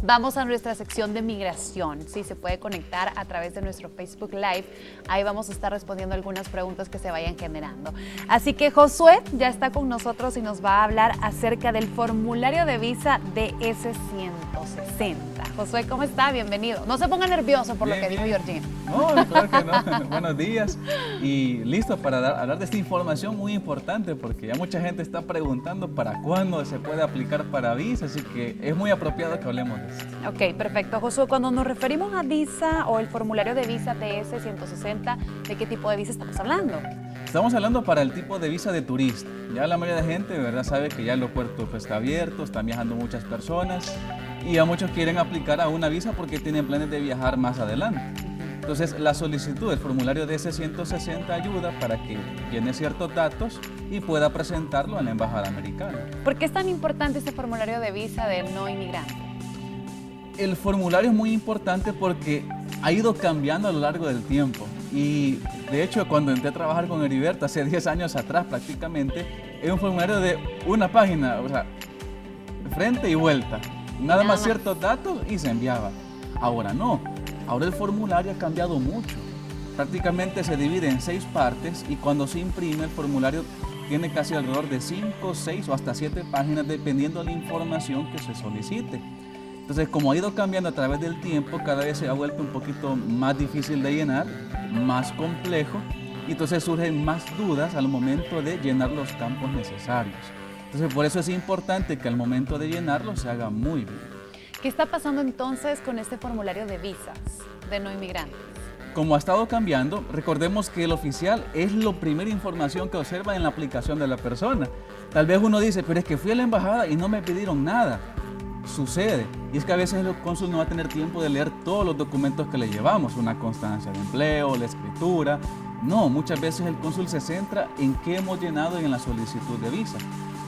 vamos a nuestra sección de migración. Sí, se puede conectar a través de nuestro Facebook Live. Ahí vamos a estar respondiendo algunas preguntas que se vayan generando. Así que Josué ya está con nosotros y nos va a hablar acerca del formulario de visa DS-160. Josué, ¿cómo está? Bienvenido. No se ponga nervioso por lo que dijo Georgina. No, claro que no. Buenos días y listo para hablar de esta información muy importante porque ya mucha gente está preguntando para cuándo se puede aplicar para visa, así que es muy apropiado que hablemos de esto. Ok, perfecto. Josué, cuando nos referimos a visa o el formulario de visa DS-160, ¿de qué tipo de visa estamos hablando? Estamos hablando para el tipo de visa de turista. Ya la mayoría de gente, de verdad, sabe que ya el aeropuerto está abierto, están viajando muchas personas y ya muchos quieren aplicar a una visa porque tienen planes de viajar más adelante. Entonces, la solicitud del formulario DS-160 ayuda para que llene ciertos datos y pueda presentarlo a la embajada americana. ¿Por qué es tan importante este formulario de visa de no inmigrante? El formulario es muy importante porque ha ido cambiando a lo largo del tiempo y de hecho cuando entré a trabajar con Heriberto hace 10 años atrás prácticamente, era un formulario de una página, o sea, frente y vuelta, nada más ciertos datos y se enviaba. Ahora no, ahora el formulario ha cambiado mucho, prácticamente se divide en 6 partes y cuando se imprime el formulario tiene casi alrededor de 5, 6 o hasta 7 páginas dependiendo de la información que se solicite. Entonces, como ha ido cambiando a través del tiempo, cada vez se ha vuelto un poquito más difícil de llenar, más complejo, y entonces surgen más dudas al momento de llenar los campos necesarios. Entonces, por eso es importante que al momento de llenarlo se haga muy bien. ¿Qué está pasando entonces con este formulario de visas de no inmigrantes? Como ha estado cambiando, recordemos que el oficial es la primera información que observa en la aplicación de la persona. Tal vez uno dice, pero es que fui a la embajada y no me pidieron nada. Sucede, y es que a veces el cónsul no va a tener tiempo de leer todos los documentos que le llevamos, una constancia de empleo, la escritura. No, muchas veces el cónsul se centra en qué hemos llenado en la solicitud de visa.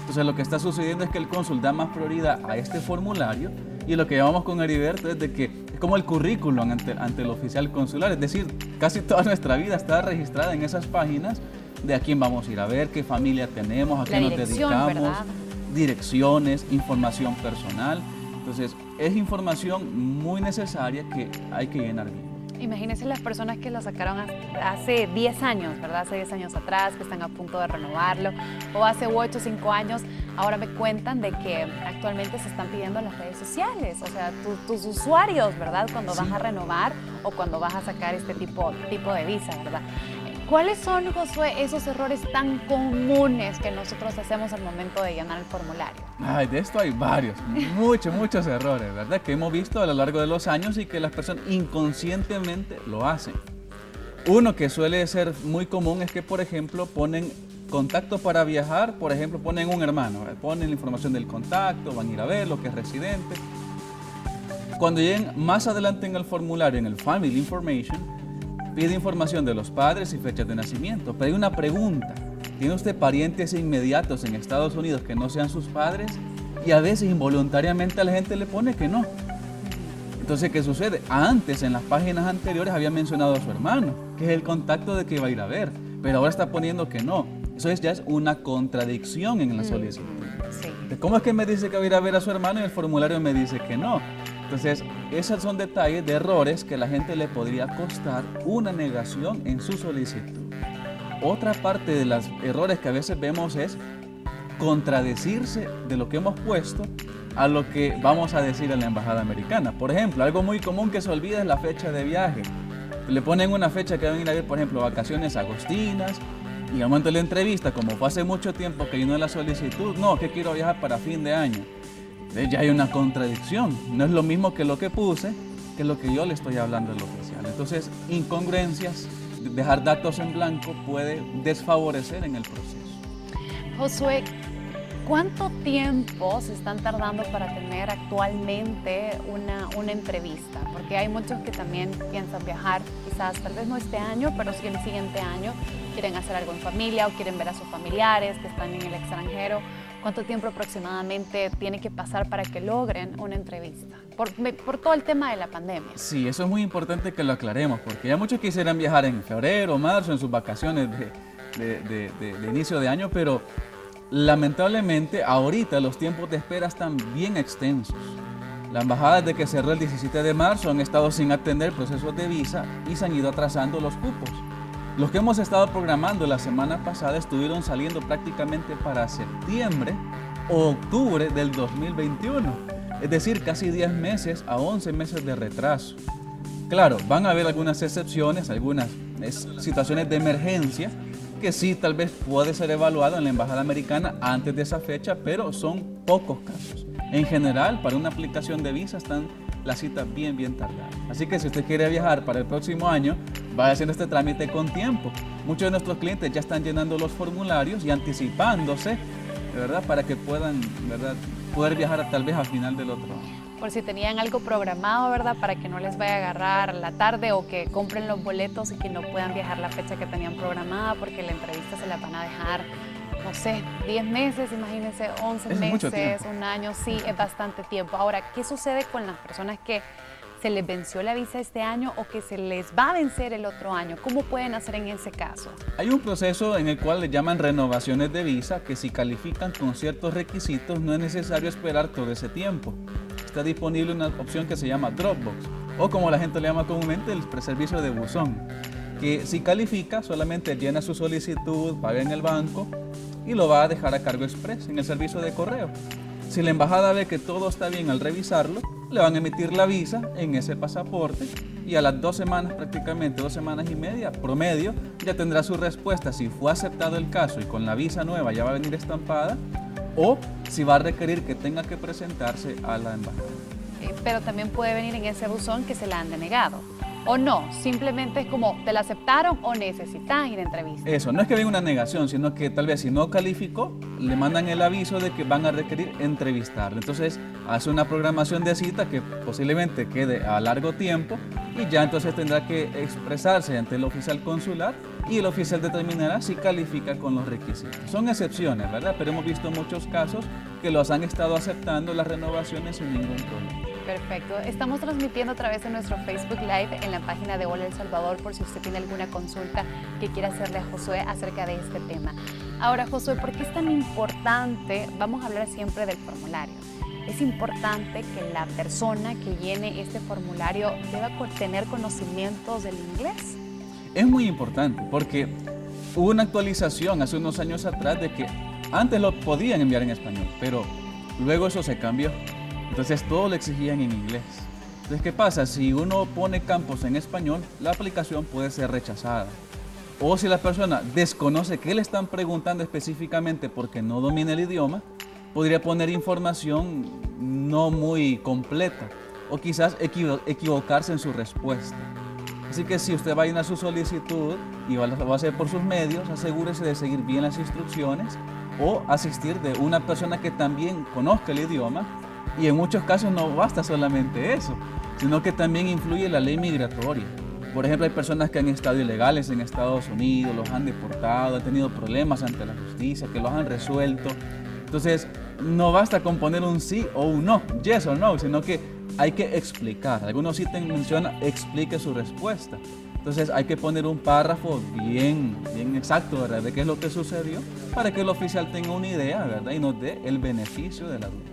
Entonces lo que está sucediendo es que el cónsul da más prioridad a este formulario y lo que llamamos con Heriberto es de que es como el currículum ante el oficial consular, es decir, casi toda nuestra vida está registrada en esas páginas de a quién vamos a ir a ver, qué familia tenemos, a qué nos dedicamos. ¿Verdad? Direcciones, información personal. Entonces, es información muy necesaria que hay que llenar bien. Imagínense las personas que lo sacaron hace 10 años, ¿verdad? Hace 10 años atrás, que están a punto de renovarlo, o hace 8 o 5 años, ahora me cuentan de que actualmente se están pidiendo en las redes sociales, o sea, tus usuarios, ¿verdad? Cuando vas a renovar o cuando vas a sacar este tipo de visa, ¿verdad? ¿Cuáles son, Josué, esos errores tan comunes que nosotros hacemos al momento de llenar el formulario? Ay, de esto hay varios, muchos errores, ¿verdad? Que hemos visto a lo largo de los años y que las personas inconscientemente lo hacen. Uno que suele ser muy común es que, por ejemplo, ponen contacto para viajar, por ejemplo, ponen un hermano, ponen la información del contacto, van a ir a ver lo que es residente. Cuando lleguen más adelante en el formulario, en el Family Information, pide información de los padres y fechas de nacimiento, pero hay una pregunta. ¿Tiene usted parientes inmediatos en Estados Unidos que no sean sus padres? Y a veces involuntariamente a la gente le pone que no. Entonces, ¿qué sucede? Antes, en las páginas anteriores, había mencionado a su hermano, que es el contacto de que va a ir a ver, pero ahora está poniendo que no. Eso ya es una contradicción en la solicitud. Sí. ¿Cómo es que me dice que va a ir a ver a su hermano y el formulario me dice que no? Entonces, esos son detalles de errores que a la gente le podría costar una negación en su solicitud. Otra parte de los errores que a veces vemos es contradecirse de lo que hemos puesto a lo que vamos a decir a la embajada americana. Por ejemplo, algo muy común que se olvida es la fecha de viaje. Le ponen una fecha que van a ir a ver, por ejemplo, vacaciones agostinas, y al momento de la entrevista, como fue hace mucho tiempo que llenó la solicitud, no, que quiero viajar para fin de año. Ya hay una contradicción, no es lo mismo que lo que puse, que lo que yo le estoy hablando al oficial. Entonces, incongruencias, dejar datos en blanco puede desfavorecer en el proceso. Josué, ¿cuánto tiempo se están tardando para tener actualmente una entrevista? Porque hay muchos que también piensan viajar, quizás tal vez no este año, pero sí el siguiente año, quieren hacer algo en familia o quieren ver a sus familiares que están en el extranjero. ¿Cuánto tiempo aproximadamente tiene que pasar para que logren una entrevista? Por todo el tema de la pandemia. Sí, eso es muy importante que lo aclaremos, porque ya muchos quisieran viajar en febrero, marzo, en sus vacaciones de inicio de año, pero lamentablemente ahorita los tiempos de espera están bien extensos. La embajada desde que cerró el 17 de marzo han estado sin atender procesos de visa y se han ido atrasando los cupos. Los que hemos estado programando la semana pasada estuvieron saliendo prácticamente para septiembre o octubre del 2021. Es decir, casi 10 meses a 11 meses de retraso. Claro, van a haber algunas excepciones, algunas situaciones de emergencia que sí tal vez puede ser evaluado en la embajada americana antes de esa fecha, pero son pocos casos. En general, para una aplicación de visa están las citas bien tardadas. Así que si usted quiere viajar para el próximo año, vaya haciendo este trámite con tiempo. Muchos de nuestros clientes ya están llenando los formularios y anticipándose, ¿verdad? Para que puedan, ¿verdad?, poder viajar tal vez al final del otro año. Por si tenían algo programado, ¿verdad? Para que no les vaya a agarrar la tarde o que compren los boletos y que no puedan viajar la fecha que tenían programada porque la entrevista se la van a dejar, no sé, 10 meses, imagínense, 11 meses, un año, sí, es bastante tiempo. Ahora, ¿qué sucede con las personas que se les venció la visa este año o que se les va a vencer el otro año? ¿Cómo pueden hacer en ese caso? Hay un proceso en el cual le llaman renovaciones de visa, que si califican con ciertos requisitos no es necesario esperar todo ese tiempo. Está disponible una opción que se llama Dropbox, o como la gente le llama comúnmente, el servicio de buzón, que si califica solamente llena su solicitud, paga en el banco y lo va a dejar a cargo express en el servicio de correo. Si la embajada ve que todo está bien al revisarlo, le van a emitir la visa en ese pasaporte y a las 2 semanas, prácticamente 2 semanas y media promedio, ya tendrá su respuesta si fue aceptado el caso y con la visa nueva ya va a venir estampada, o si va a requerir que tenga que presentarse a la embajada. Pero también puede venir en ese buzón que se la han denegado. O no, simplemente es como, ¿te la aceptaron o necesitas ir a entrevista? Eso, no es que venga una negación, sino que tal vez si no calificó, le mandan el aviso de que van a requerir entrevistarle. Entonces, hace una programación de cita que posiblemente quede a largo tiempo y ya entonces tendrá que expresarse ante el oficial consular y el oficial determinará si califica con los requisitos. Son excepciones, ¿verdad? Pero hemos visto muchos casos que los han estado aceptando las renovaciones sin ningún problema. Perfecto. Estamos transmitiendo a través de nuestro Facebook Live en la página de Hola El Salvador por si usted tiene alguna consulta que quiera hacerle a Josué acerca de este tema. Ahora, Josué, ¿por qué es tan importante? Vamos a hablar siempre del formulario. Es importante que la persona que llene este formulario deba tener conocimientos del inglés. Es muy importante porque hubo una actualización hace unos años atrás de que antes lo podían enviar en español, pero luego eso se cambió. Entonces todo lo exigían en inglés. Entonces, ¿qué pasa? Si uno pone campos en español, la aplicación puede ser rechazada. O si la persona desconoce qué le están preguntando específicamente porque no domina el idioma, podría poner información no muy completa o quizás equivocarse en su respuesta. Así que si usted va a llenar su solicitud y lo va a hacer por sus medios, asegúrese de seguir bien las instrucciones o asistir de una persona que también conozca el idioma. Y en muchos casos no basta solamente eso, sino que también influye la ley migratoria. Por ejemplo, hay personas que han estado ilegales en Estados Unidos, los han deportado, han tenido problemas ante la justicia, que los han resuelto. Entonces, no basta con poner un sí o un no, yes o no, sino que hay que explicar. Algunos sí te mencionan, explique su respuesta. Entonces, hay que poner un párrafo bien exacto, ¿verdad?, de qué es lo que sucedió, para que el oficial tenga una idea, ¿verdad?, y nos dé el beneficio de la duda.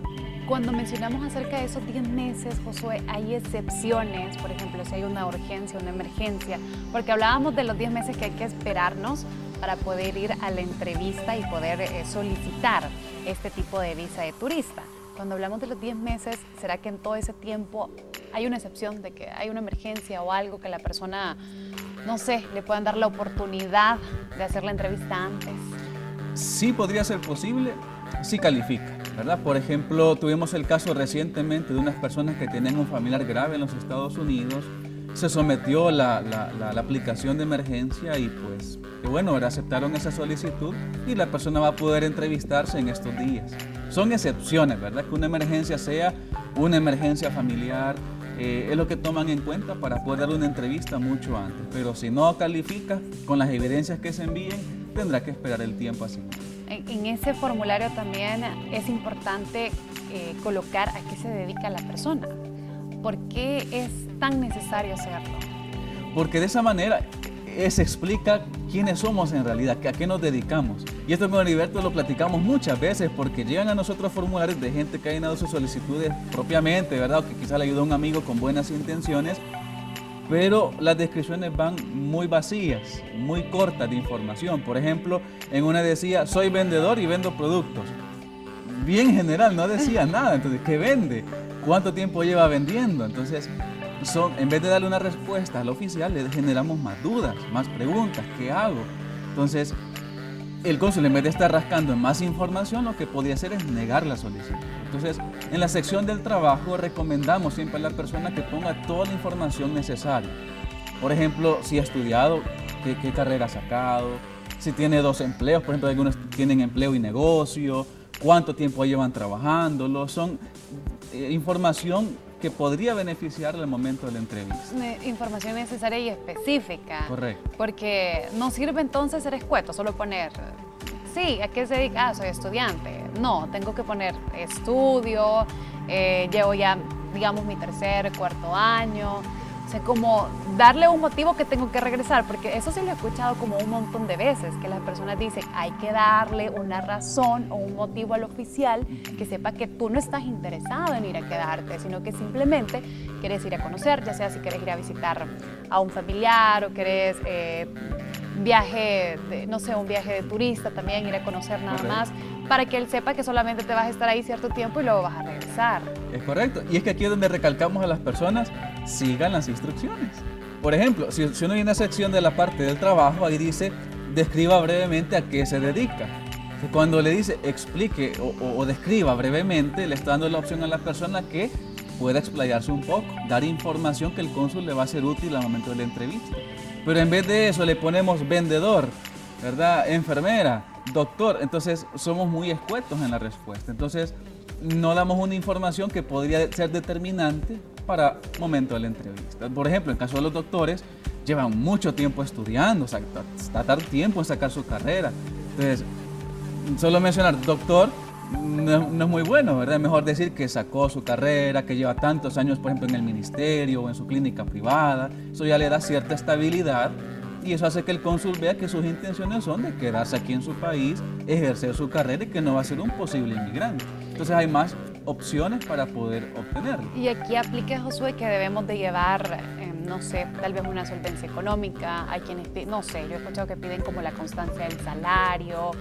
Cuando mencionamos acerca de esos 10 meses, Josué, hay excepciones, por ejemplo, si hay una urgencia, una emergencia, porque hablábamos de los 10 meses que hay que esperarnos para poder ir a la entrevista y poder solicitar este tipo de visa de turista. Cuando hablamos de los 10 meses, ¿será que en todo ese tiempo hay una excepción de que hay una emergencia o algo que la persona, no sé, le puedan dar la oportunidad de hacer la entrevista antes? Sí podría ser posible, sí califica, ¿verdad? Por ejemplo, tuvimos el caso recientemente de unas personas que tenían un familiar grave en los Estados Unidos. Se sometió la aplicación de emergencia y pues, bueno, aceptaron esa solicitud y la persona va a poder entrevistarse en estos días. Son excepciones, ¿verdad? Que una emergencia sea una emergencia familiar, es lo que toman en cuenta para poder dar una entrevista mucho antes. Pero si no califica, con las evidencias que se envíen, tendrá que esperar el tiempo así. En ese formulario también es importante colocar a qué se dedica la persona. ¿Por qué es tan necesario hacerlo? Porque de esa manera se explica quiénes somos en realidad, a qué nos dedicamos. Y esto con Heriberto lo platicamos muchas veces porque llegan a nosotros formularios de gente que ha llenado sus solicitudes propiamente, ¿verdad? O que quizá le ayudó a un amigo con buenas intenciones, pero las descripciones van muy vacías, muy cortas de información. Por ejemplo, en una decía, soy vendedor y vendo productos. Bien general, no decía nada. Entonces, ¿qué vende? ¿Cuánto tiempo lleva vendiendo? Entonces, en vez de darle una respuesta al oficial, le generamos más dudas, más preguntas. ¿Qué hago? Entonces, el cónsul, en vez de estar rascando en más información, lo que podía hacer es negar la solicitud. Entonces, en la sección del trabajo recomendamos siempre a la persona que ponga toda la información necesaria. Por ejemplo, si ha estudiado, qué carrera ha sacado, si tiene 2 empleos, por ejemplo, algunos tienen empleo y negocio, cuánto tiempo llevan trabajándolo. Son información que podría beneficiar al momento de la entrevista. Información necesaria y específica. Correcto. Porque no sirve entonces ser escueto, solo poner, sí, ¿a qué se dedica? Ah, soy estudiante. No, tengo que poner estudio, llevo ya, digamos, mi 3er, 4.º año. O sea, como darle un motivo que tengo que regresar, porque eso sí lo he escuchado como un montón de veces, que las personas dicen, hay que darle una razón o un motivo al oficial que sepa que tú no estás interesado en ir a quedarte, sino que simplemente quieres ir a conocer, ya sea si quieres ir a visitar a un familiar o quieres viaje, no sé, un viaje de turista también, ir a conocer nada más, para que él sepa que solamente te vas a estar ahí cierto tiempo y luego vas a regresar. Es correcto. Y es que aquí es donde recalcamos a las personas, sigan las instrucciones. Por ejemplo, si uno viene a la sección de la parte del trabajo, ahí dice, describa brevemente a qué se dedica. Cuando le dice explique o describa brevemente, le está dando la opción a la persona que pueda explayarse un poco, dar información que el cónsul le va a ser útil al momento de la entrevista. Pero en vez de eso le ponemos vendedor, ¿verdad? Enfermera, doctor. Entonces somos muy escuetos en la respuesta. Entonces no damos una información que podría ser determinante para el momento de la entrevista. Por ejemplo, en el caso de los doctores, llevan mucho tiempo estudiando, o sea, tardar tiempo en sacar su carrera. Entonces, solo mencionar doctor no es muy bueno, ¿verdad? Es mejor decir que sacó su carrera, que lleva tantos años, por ejemplo, en el ministerio o en su clínica privada. Eso ya le da cierta estabilidad y eso hace que el cónsul vea que sus intenciones son de quedarse aquí en su país, ejercer su carrera y que no va a ser un posible inmigrante. Entonces hay más opciones para poder obtenerlo. Y aquí aplica, Josué, que debemos de llevar, no sé, tal vez una solvencia económica. Hay quienes piden, no sé, yo he escuchado que piden como la constancia del salario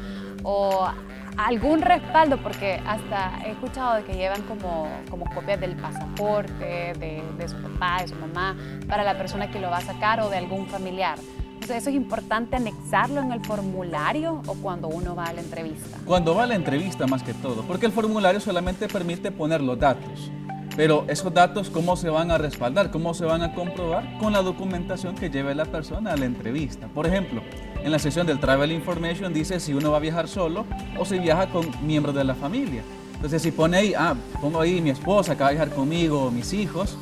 o algún respaldo, porque hasta he escuchado de que llevan como copias del pasaporte, de su papá, de su mamá, para la persona que lo va a sacar o de algún familiar. Entonces, ¿eso es importante anexarlo en el formulario o cuando uno va a la entrevista? Cuando va a la entrevista más que todo, porque el formulario solamente permite poner los datos. Pero esos datos, ¿cómo se van a respaldar? ¿Cómo se van a comprobar? Con la documentación que lleve la persona a la entrevista. Por ejemplo, en la sección del Travel Information dice si uno va a viajar solo o si viaja con miembros de la familia. Entonces, si pone ahí, pongo ahí mi esposa que va a viajar conmigo o mis hijos,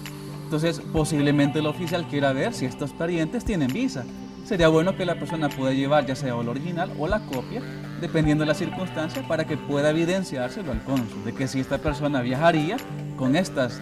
entonces posiblemente el oficial quiera ver si estos parientes tienen visa. Sería bueno que la persona pueda llevar ya sea el original o la copia, dependiendo de la circunstancia, para que pueda evidenciárselo al cónsul, de que si esta persona viajaría con estos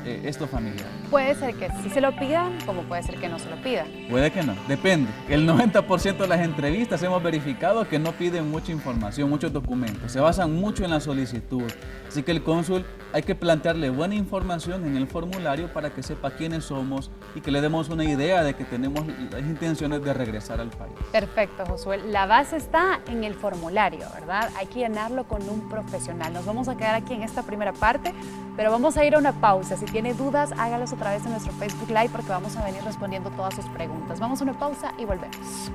familiares. Puede ser que sí se lo pidan, como puede ser que no se lo pidan. Puede que no, depende. El 90% de las entrevistas hemos verificado que no piden mucha información, muchos documentos, se basan mucho en la solicitud. Así que el cónsul hay que plantearle buena información en el formulario para que sepa quiénes somos y que le demos una idea de que tenemos las intenciones de regresar al país. Perfecto, Josué. La base está en el formulario, ¿verdad? Hay que llenarlo con un profesional. Nos vamos a quedar aquí en esta primera parte, pero vamos a ir a una pausa. Si tiene dudas, hágalos otra vez en nuestro Facebook Live porque vamos a venir respondiendo todas sus preguntas. Vamos a una pausa y volvemos.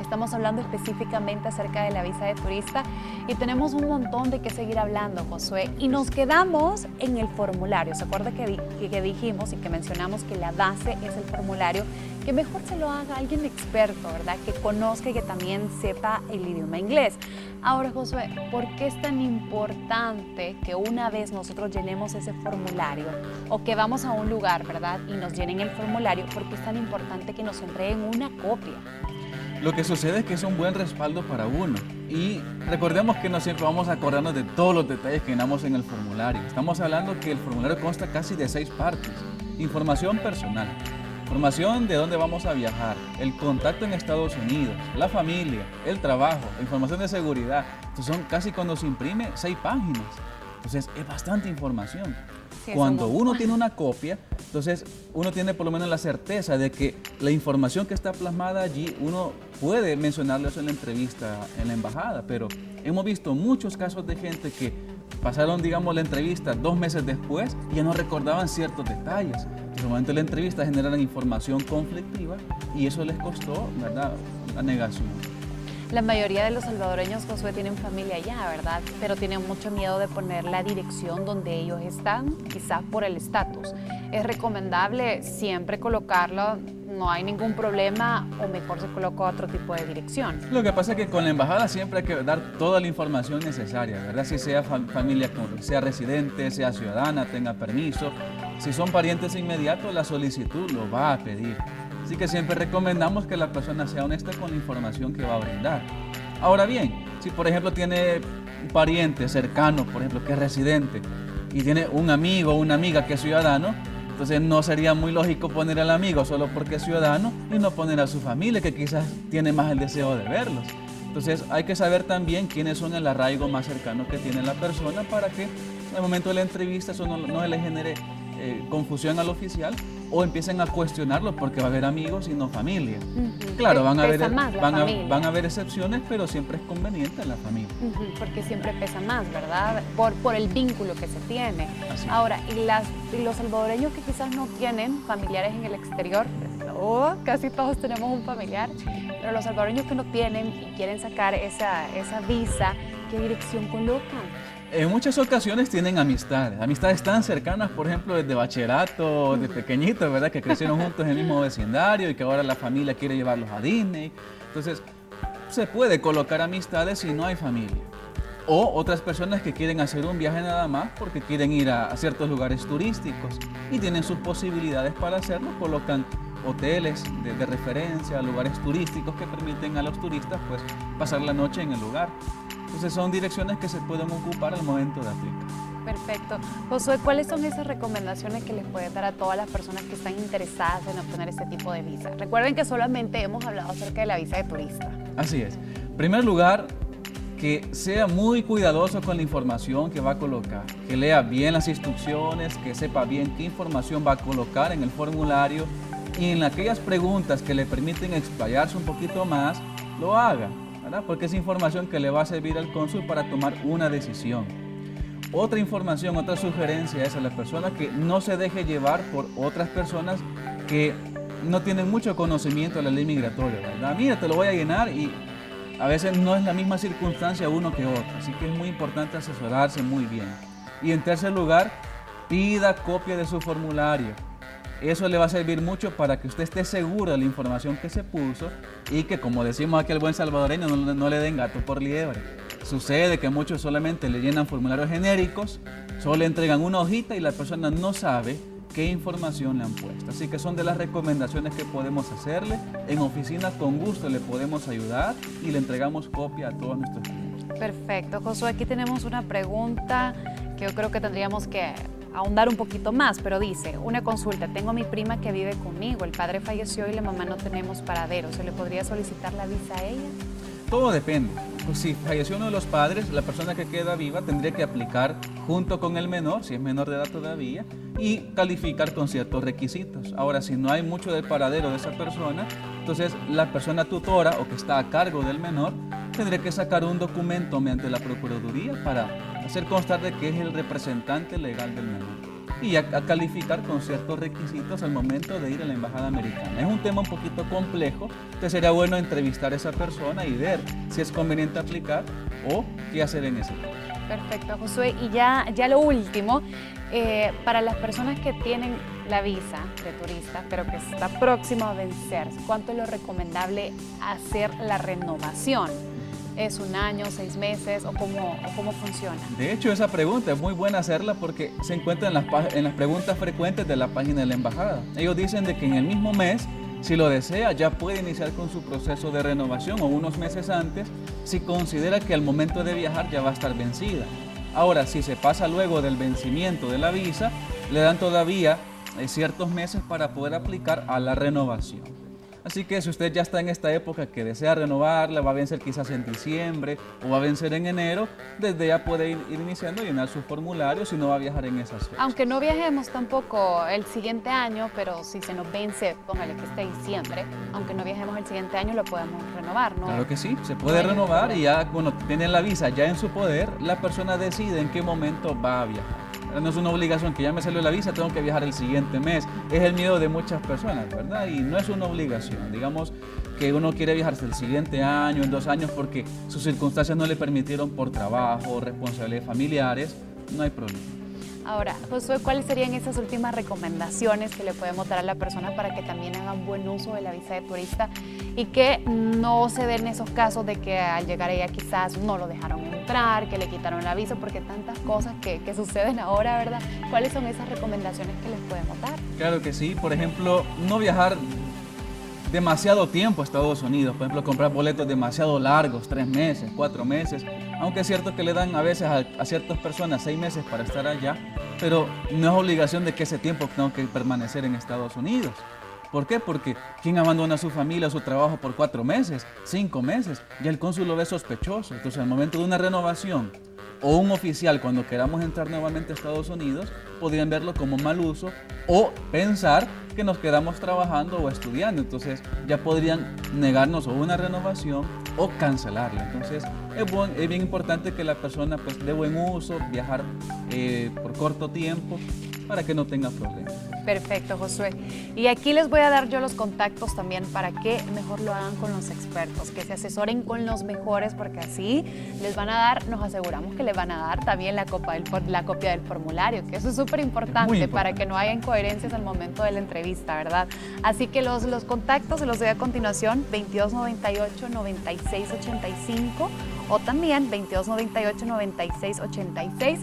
Estamos hablando específicamente acerca de la visa de turista y tenemos un montón de qué seguir hablando, Josué. Y nos quedamos en el formulario. ¿Se acuerda que dijimos y que mencionamos que la base es el formulario? Que mejor se lo haga alguien experto, ¿verdad? Que conozca y que también sepa el idioma inglés. Ahora, Josué, ¿por qué es tan importante que una vez nosotros llenemos ese formulario o que vamos a un lugar, ¿verdad? Y nos llenen el formulario, ¿por qué es tan importante que nos entreguen una copia? Lo que sucede es que es un buen respaldo para uno y recordemos que no siempre vamos a acordarnos de todos los detalles que llenamos en el formulario. Estamos hablando que el formulario consta casi de 6 partes. Información personal, Información de dónde vamos a viajar, el contacto en Estados Unidos, la familia, el trabajo, información de seguridad. Entonces son casi, cuando se imprime, 6 páginas. Entonces es bastante información. Sí, Cuando uno tiene una copia, entonces uno tiene por lo menos la certeza de que la información que está plasmada allí, uno puede mencionarlo eso en la entrevista en la embajada, pero hemos visto muchos casos de gente que pasaron, digamos, la entrevista 2 meses después y ya no recordaban ciertos detalles. En el momento de la entrevista generaron información conflictiva y eso les costó, ¿verdad?, la negación. La mayoría de los salvadoreños, Josué, tienen familia allá, ¿verdad? Pero tienen mucho miedo de poner la dirección donde ellos están, quizás por el estatus. ¿Es recomendable siempre colocarlo? ¿No hay ningún problema o mejor se coloca otro tipo de dirección? Lo que pasa es que con la embajada siempre hay que dar toda la información necesaria, ¿verdad? Si sea familia, sea residente, sea ciudadana, tenga permiso. Si son parientes inmediatos, la solicitud lo va a pedir. Así que siempre recomendamos que la persona sea honesta con la información que va a brindar. Ahora bien, si por ejemplo tiene un pariente cercano, por ejemplo, que es residente, y tiene un amigo o una amiga que es ciudadano, entonces no sería muy lógico poner al amigo solo porque es ciudadano y no poner a su familia, que quizás tiene más el deseo de verlos. Entonces hay que saber también quiénes son el arraigo más cercano que tiene la persona para que en el momento de la entrevista eso no le genere confusión al oficial o empiecen a cuestionarlo porque va a haber amigos y no familia. Claro, van a haber excepciones, pero siempre es conveniente la familia. Porque siempre pesa más, ¿verdad? Por el vínculo que se tiene. Así. Ahora, y los salvadoreños que quizás no tienen familiares en el exterior, casi todos tenemos un familiar, pero los salvadoreños que no tienen y quieren sacar esa visa, ¿qué dirección colocan? En muchas ocasiones tienen amistades tan cercanas, por ejemplo, desde bachillerato, de pequeñitos, ¿verdad? Que crecieron juntos en el mismo vecindario y que ahora la familia quiere llevarlos a Disney. Entonces, se puede colocar amistades si no hay familia. O otras personas que quieren hacer un viaje nada más porque quieren ir a ciertos lugares turísticos y tienen sus posibilidades para hacerlo, colocan hoteles de referencia, lugares turísticos que permiten a los turistas pues pasar la noche en el lugar. Entonces son direcciones que se pueden ocupar al momento de aplicar. Perfecto. Josué, ¿cuáles son esas recomendaciones que les puedes dar a todas las personas que están interesadas en obtener este tipo de visa? Recuerden que solamente hemos hablado acerca de la visa de turista. Así es. En primer lugar, que sea muy cuidadoso con la información que va a colocar, que lea bien las instrucciones, que sepa bien qué información va a colocar en el formulario y en aquellas preguntas que le permiten explayarse un poquito más, lo haga, ¿verdad? Porque es información que le va a servir al cónsul para tomar una decisión. Otra información, otra sugerencia es a la persona que no se deje llevar por otras personas que no tienen mucho conocimiento de la ley migratoria, ¿verdad? Mira, te lo voy a llenar y a veces no es la misma circunstancia uno que otro, así que es muy importante asesorarse muy bien. Y en tercer lugar, pida copia de su formulario. Eso le va a servir mucho para que usted esté seguro de la información que se puso y que, como decimos aquí al buen salvadoreño, no le den gato por liebre. Sucede que muchos solamente le llenan formularios genéricos, solo le entregan una hojita y la persona no sabe qué información le han puesto. Así que son de las recomendaciones que podemos hacerle. En oficina con gusto le podemos ayudar y le entregamos copia a todos nuestros clientes. Perfecto. Josué, aquí tenemos una pregunta que yo creo que tendríamos que ahondar un poquito más, pero dice, una consulta, tengo a mi prima que vive conmigo, el padre falleció y la mamá no tenemos paradero, ¿se le podría solicitar la visa a ella? Todo depende. Pues si falleció uno de los padres, la persona que queda viva tendría que aplicar junto con el menor, si es menor de edad todavía, y calificar con ciertos requisitos. Ahora, si no hay mucho del paradero de esa persona, entonces la persona tutora o que está a cargo del menor tendría que sacar un documento mediante la Procuraduría para hacer constar de que es el representante legal del menor y a calificar con ciertos requisitos al momento de ir a la embajada americana. Es un tema un poquito complejo, entonces sería bueno entrevistar a esa persona y ver si es conveniente aplicar o qué hacer en ese caso. Perfecto, Josué. Y ya lo último, para las personas que tienen la visa de turista, pero que está próxima a vencerse, ¿cuánto es lo recomendable hacer la renovación? ¿Es un año, 6 meses o cómo funciona? De hecho, esa pregunta es muy buena hacerla porque se encuentra en las preguntas frecuentes de la página de la embajada. Ellos dicen de que en el mismo mes, si lo desea, ya puede iniciar con su proceso de renovación o unos meses antes si considera que al momento de viajar ya va a estar vencida. Ahora, si se pasa luego del vencimiento de la visa, le dan todavía ciertos meses para poder aplicar a la renovación. Así que si usted ya está en esta época que desea renovarla, va a vencer quizás en diciembre o va a vencer en enero, desde ya puede ir iniciando a llenar su formulario si no va a viajar en esas fechas. Aunque no viajemos tampoco el siguiente año, pero si se nos vence, póngale que esté diciembre, aunque no viajemos el siguiente año, lo podemos renovar, ¿no? Claro que sí, se puede renovar y ya cuando tiene la visa ya en su poder, la persona decide en qué momento va a viajar. No es una obligación que ya me salió la visa, tengo que viajar el siguiente mes. Es el miedo de muchas personas, ¿verdad? Y no es una obligación. Digamos que uno quiere viajar hasta el siguiente año, en 2 años, porque sus circunstancias no le permitieron por trabajo, responsabilidades familiares, no hay problema. Ahora, Josué, ¿cuáles serían esas últimas recomendaciones que le podemos dar a la persona para que también hagan buen uso de la visa de turista y que no se den esos casos de que al llegar allá quizás no lo dejaron entrar, que le quitaron la visa, porque tantas cosas que suceden ahora, ¿verdad? ¿Cuáles son esas recomendaciones que les podemos dar? Claro que sí. Por ejemplo, no viajar demasiado tiempo a Estados Unidos. Por ejemplo, comprar boletos demasiado largos, 3 meses, 4 meses. Aunque es cierto que le dan a veces a ciertas personas 6 meses para estar allá, pero no es obligación de que ese tiempo tengo que permanecer en Estados Unidos. ¿Por qué? Porque ¿quién abandona a su familia, su trabajo por 4 meses, 5 meses? Ya el cónsul lo ve sospechoso. Entonces, al momento de una renovación o un oficial, cuando queramos entrar nuevamente a Estados Unidos, podrían verlo como mal uso o pensar que nos quedamos trabajando o estudiando. Entonces, ya podrían negarnos o una renovación o cancelarla. Entonces, es bien importante que la persona pues dé buen uso, viajar por corto tiempo para que no tenga problemas. Perfecto, Josué. Y aquí les voy a dar yo los contactos también para que mejor lo hagan con los expertos, que se asesoren con los mejores, porque así les van a dar, nos aseguramos que les van a dar también la copia del formulario, que eso es súper importante para que no haya incoherencias al momento de la entrevista, ¿verdad? Así que los contactos se los doy a continuación, 2298-9685 o también 2298-9686,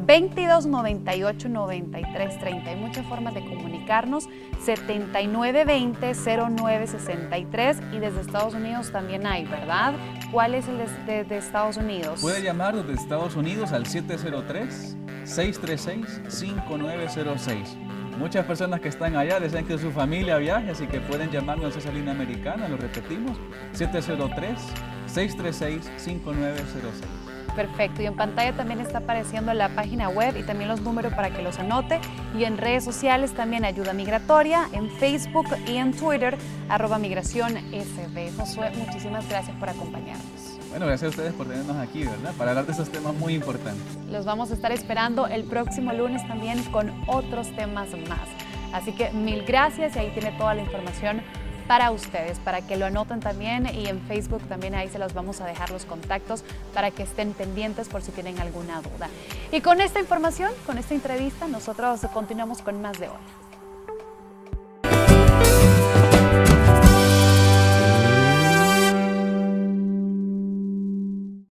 2298-9330. Hay muchas formas de comunicarnos, 7920-0963 y desde Estados Unidos también hay, ¿verdad? ¿Cuál es el de Estados Unidos? Puede llamar desde Estados Unidos al 703-636-5906. Muchas personas que están allá desean que su familia viaje, así que pueden llamarnos a esa línea americana, lo repetimos, 703-636-5906. Perfecto, y en pantalla también está apareciendo la página web y también los números para que los anote, y en redes sociales también Ayuda Migratoria, en Facebook y en Twitter, @migracionsb. Josué, muchísimas gracias por acompañarnos. Bueno, gracias a ustedes por tenernos aquí, ¿verdad? Para hablar de esos temas muy importantes. Los vamos a estar esperando el próximo lunes también con otros temas más. Así que mil gracias y ahí tiene toda la información para ustedes, para que lo anoten también, y en Facebook también ahí se los vamos a dejar los contactos para que estén pendientes por si tienen alguna duda. Y con esta información, con esta entrevista, nosotros continuamos con más de Hola.